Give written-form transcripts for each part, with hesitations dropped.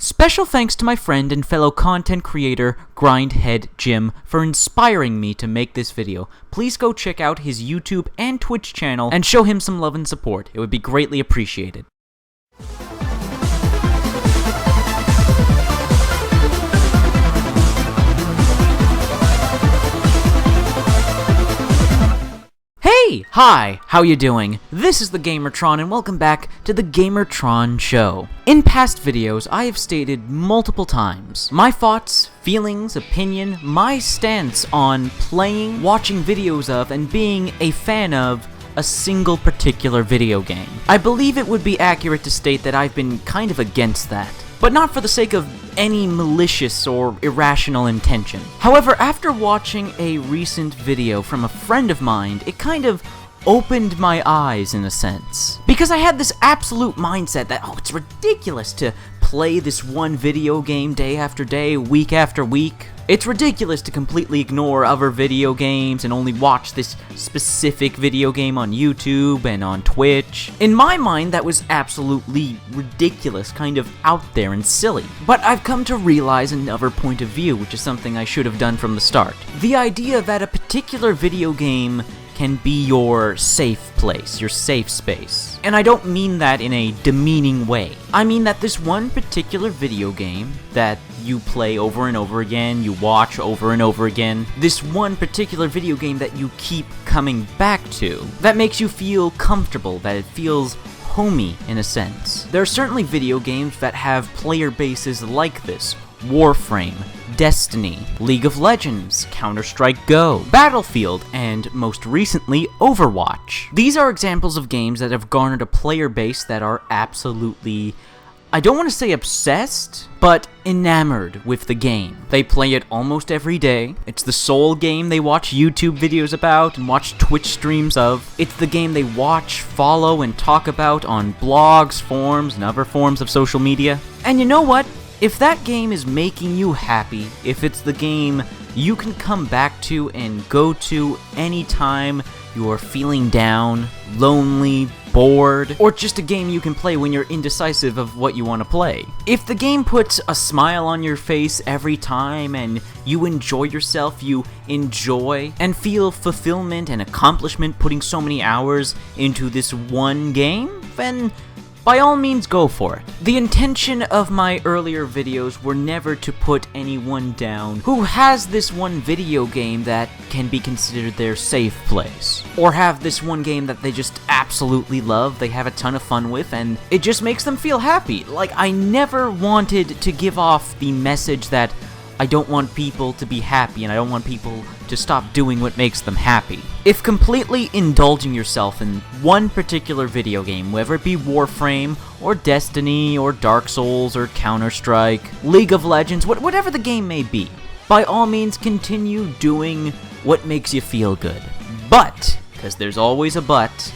Special thanks to my friend and fellow content creator, Grindhead Jim, for inspiring me to make this video. Please go check out his YouTube and Twitch channel and show him some love and support. It would be greatly appreciated. Hey! Hi! How you doing? This is the Gamertron and welcome back to the Gamertron Show. In past videos, I have stated multiple times my thoughts, feelings, opinion, my stance on playing, watching videos of, and being a fan of a single particular video game. I believe it would be accurate to state that I've been kind of against that, but not for the sake of any malicious or irrational intention. However, after watching a recent video from a friend of mine, it kind of opened my eyes in a sense. Because I had this absolute mindset that, it's ridiculous to play this one video game day after day, week after week. It's ridiculous to completely ignore other video games and only watch this specific video game on YouTube and on Twitch. In my mind, that was absolutely ridiculous, kind of out there and silly. But I've come to realize another point of view, which is something I should have done from the start. The idea that a particular video game can be your safe place, your safe space. And I don't mean that in a demeaning way. I mean that this one particular video game that you play over and over again, you watch over and over again, this one particular video game that you keep coming back to, that makes you feel comfortable, that it feels homey in a sense. There are certainly video games that have player bases like this. Warframe, Destiny, League of Legends, Counter-Strike Go, Battlefield, and most recently, Overwatch. These are examples of games that have garnered a player base that are absolutely, I don't want to say obsessed, but enamored with the game. They play it almost every day. It's the sole game they watch YouTube videos about and watch Twitch streams of. It's the game they watch, follow, and talk about on blogs, forums, and other forms of social media. And you know what? If that game is making you happy, if it's the game you can come back to and go to anytime you are feeling down, lonely, bored, or just a game you can play when you're indecisive of what you want to play. If the game puts a smile on your face every time and you enjoy yourself, you enjoy and feel fulfillment and accomplishment putting so many hours into this one game, then by all means, go for it. The intention of my earlier videos were never to put anyone down who has this one video game that can be considered their safe place, or have this one game that they just absolutely love, they have a ton of fun with, and it just makes them feel happy. Like, I never wanted to give off the message that I don't want people to be happy and I don't want people to stop doing what makes them happy. If completely indulging yourself in one particular video game, whether it be Warframe, or Destiny, or Dark Souls, or Counter-Strike, League of Legends, whatever the game may be, by all means continue doing what makes you feel good. But, because there's always a but,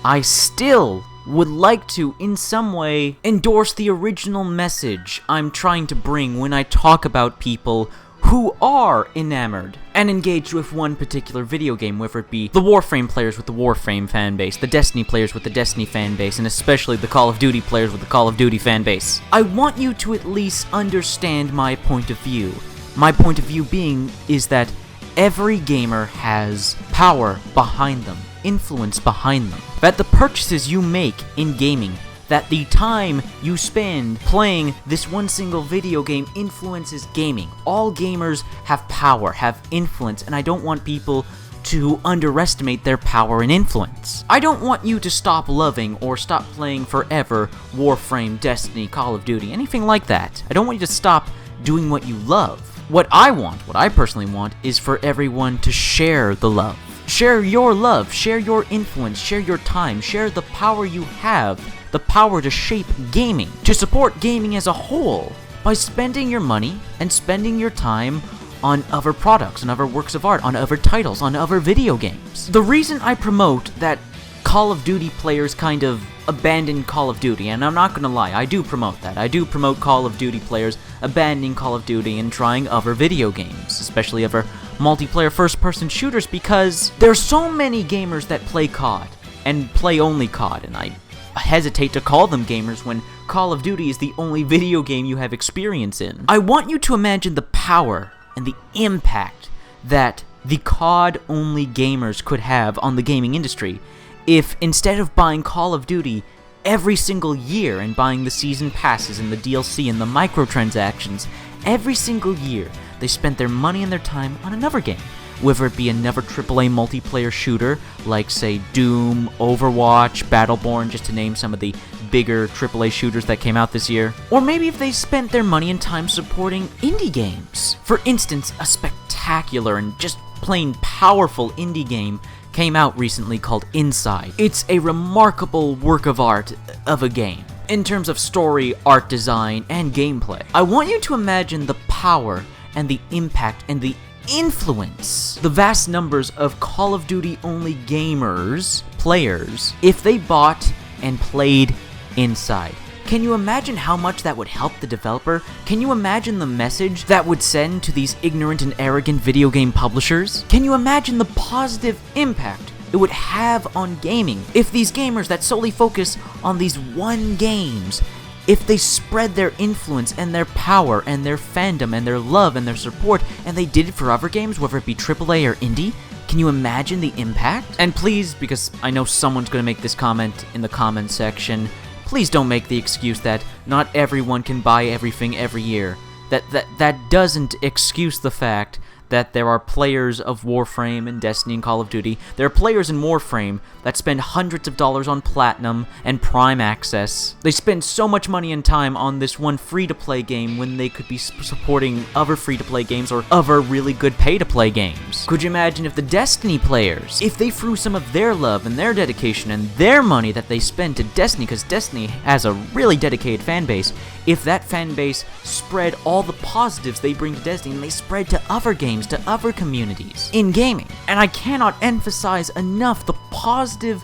I still would like to, in some way, endorse the original message I'm trying to bring when I talk about people who are enamored and engaged with one particular video game, whether it be the Warframe players with the Warframe fanbase, the Destiny players with the Destiny fanbase, and especially the Call of Duty players with the Call of Duty fanbase. I want you to at least understand my point of view. My point of view being is that every gamer has power behind them, influence behind them. That the purchases you make in gaming, that the time you spend playing this one single video game influences gaming. All gamers have power, have influence, and I don't want people to underestimate their power and influence. I don't want you to stop loving or stop playing forever Warframe, Destiny, Call of Duty, anything like that. I don't want you to stop doing what you love. What I personally want, is for everyone to share the love. Share your love, share your influence, share your time, share the power you have, the power to shape gaming, to support gaming as a whole, by spending your money and spending your time on other products, on other works of art, on other titles, on other video games. The reason I promote that Call of Duty players kind of abandon Call of Duty, and I'm not gonna lie, I do promote that. I do promote Call of Duty players abandoning Call of Duty and trying other video games, especially other multiplayer first-person shooters, because there's so many gamers that play COD, and play only COD, and I hesitate to call them gamers when Call of Duty is the only video game you have experience in. I want you to imagine the power and the impact that the COD-only gamers could have on the gaming industry if, instead of buying Call of Duty every single year and buying the season passes and the DLC and the microtransactions, every single year they spent their money and their time on another game. Whether it be another AAA multiplayer shooter, like, say, Doom, Overwatch, Battleborn, just to name some of the bigger AAA shooters that came out this year. Or maybe if they spent their money and time supporting indie games. For instance, a spectacular and just plain powerful indie game came out recently called Inside. It's a remarkable work of art of a game, in terms of story, art design, and gameplay. I want you to imagine the power and the impact and the influence the vast numbers of Call of Duty only gamers, players, if they bought and played Inside. Can you imagine how much that would help the developer? Can you imagine the message that would send to these ignorant and arrogant video game publishers? Can you imagine the positive impact it would have on gaming if these gamers that solely focus on these one games, if they spread their influence and their power and their fandom and their love and their support, and they did it for other games, whether it be AAA or indie? Can you imagine the impact? And please, because I know someone's gonna make this comment in the comment section, please don't make the excuse that not everyone can buy everything every year. That doesn't excuse the fact that there are players of Warframe and Destiny and Call of Duty. There are players in Warframe that spend hundreds of dollars on Platinum and Prime Access. They spend so much money and time on this one free-to-play game when they could be supporting other free-to-play games or other really good pay-to-play games. Could you imagine if the Destiny players, if they threw some of their love and their dedication and their money that they spend to Destiny, because Destiny has a really dedicated fan base, if that fan base spread all the positives they bring to Destiny and they spread to other games, to other communities in gaming. And I cannot emphasize enough the positive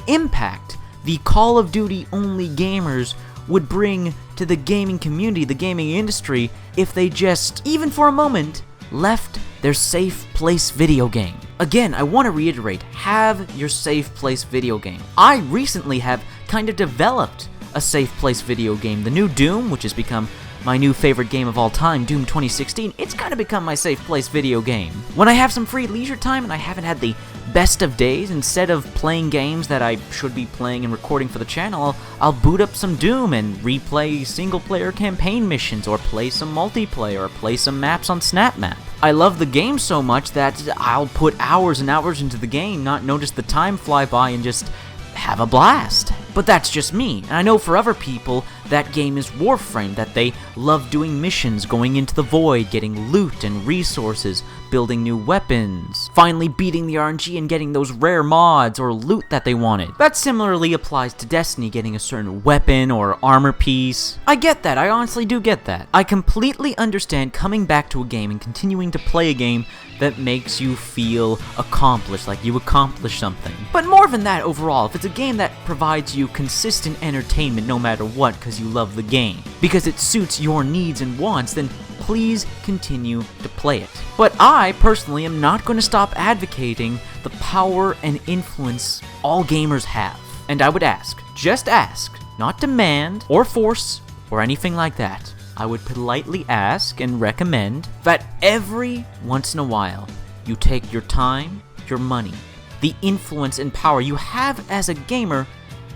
impact the Call of Duty only gamers would bring to the gaming community, the gaming industry, if they just, even for a moment, left their safe place video game. Again, I want to reiterate, have your safe place video game. I recently have kind of developed a safe place video game. The new Doom, which has become my new favorite game of all time, Doom 2016, it's kind of become my safe place video game. When I have some free leisure time and I haven't had the best of days, instead of playing games that I should be playing and recording for the channel, I'll boot up some Doom and replay single-player campaign missions, or play some multiplayer, or play some maps on SnapMap. I love the game so much that I'll put hours and hours into the game, not notice the time fly by, and just have a blast. But that's just me, and I know for other people, that game is Warframe, that they love doing missions, going into the void, getting loot and resources, building new weapons, finally beating the RNG and getting those rare mods or loot that they wanted. That similarly applies to Destiny, getting a certain weapon or armor piece. I get that, I honestly do get that. I completely understand coming back to a game and continuing to play a game that makes you feel accomplished, like you accomplished something. But more than that overall, if it's a game that provides you consistent entertainment no matter what because you love the game, because it suits your needs and wants, then please continue to play it. But I, personally, am not going to stop advocating the power and influence all gamers have. And I would ask, just ask, not demand or force or anything like that. I would politely ask and recommend that every once in a while, you take your time, your money, the influence and power you have as a gamer,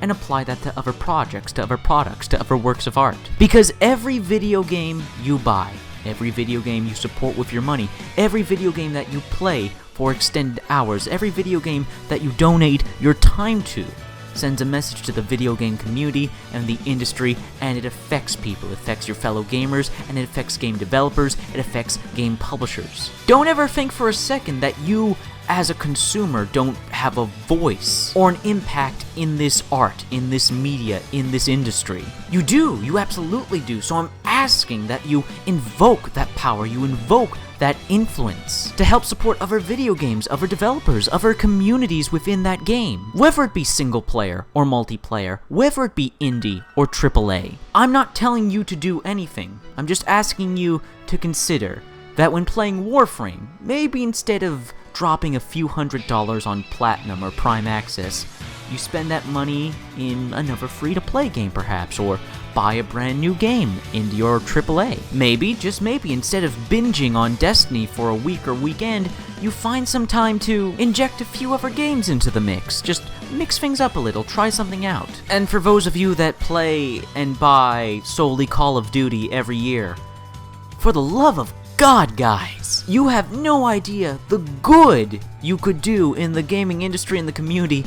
and apply that to other projects, to other products, to other works of art. Because every video game you buy, every video game you support with your money, every video game that you play for extended hours, every video game that you donate your time to, sends a message to the video game community and the industry, and it affects people. It affects your fellow gamers, and it affects game developers, it affects game publishers. Don't ever think for a second that you, as a consumer, don't have a voice or an impact in this art, in this media, in this industry. You do, you absolutely do. So I'm asking that you invoke that power, you invoke that influence to help support other video games, other developers, other communities within that game. Whether it be single player or multiplayer, whether it be indie or AAA. I'm not telling you to do anything. I'm just asking you to consider that when playing Warframe, maybe instead of dropping a few $100s on Platinum or Prime Access. You spend that money in another free-to-play game perhaps, or buy a brand new game into your AAA. Maybe, just maybe, instead of binging on Destiny for a week or weekend, you find some time to inject a few other games into the mix. Just mix things up a little, try something out. And for those of you that play and buy solely Call of Duty every year, for the love of God, guys, you have no idea the good you could do in the gaming industry and the community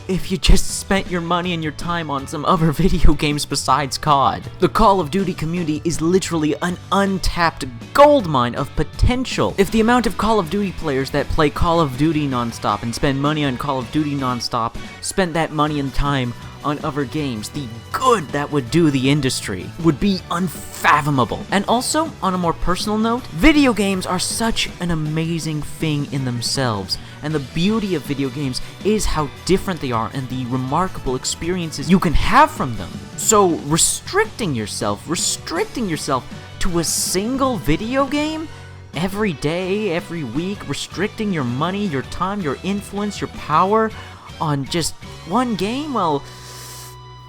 if you just spent your money and your time on some other video games besides COD. The Call of Duty community is literally an untapped goldmine of potential. If the amount of Call of Duty players that play Call of Duty nonstop and spend money on Call of Duty nonstop spent that money and time on other games, the good that would do the industry would be unfathomable. And also, on a more personal note, video games are such an amazing thing in themselves, and the beauty of video games is how different they are and the remarkable experiences you can have from them. So restricting yourself to a single video game every day, every week, restricting your money, your time, your influence, your power on just one game, well,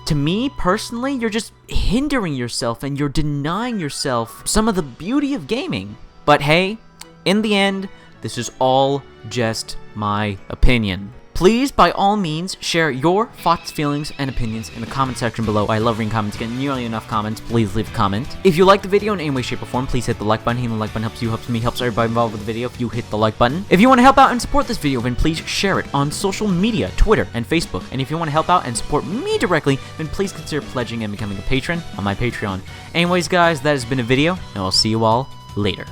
to me, personally, you're just hindering yourself and you're denying yourself some of the beauty of gaming. But hey, in the end, this is all just my opinion. Please, by all means, share your thoughts, feelings, and opinions in the comment section below. I love reading comments. Getting nearly enough comments. Please leave a comment. If you like the video in any way, shape, or form, please hit the like button. Hitting the like button helps you, helps me, helps everybody involved with the video if you hit the like button. If you want to help out and support this video, then please share it on social media, Twitter, and Facebook. And if you want to help out and support me directly, then please consider pledging and becoming a patron on my Patreon. Anyways, guys, that has been a video, and I'll see you all later.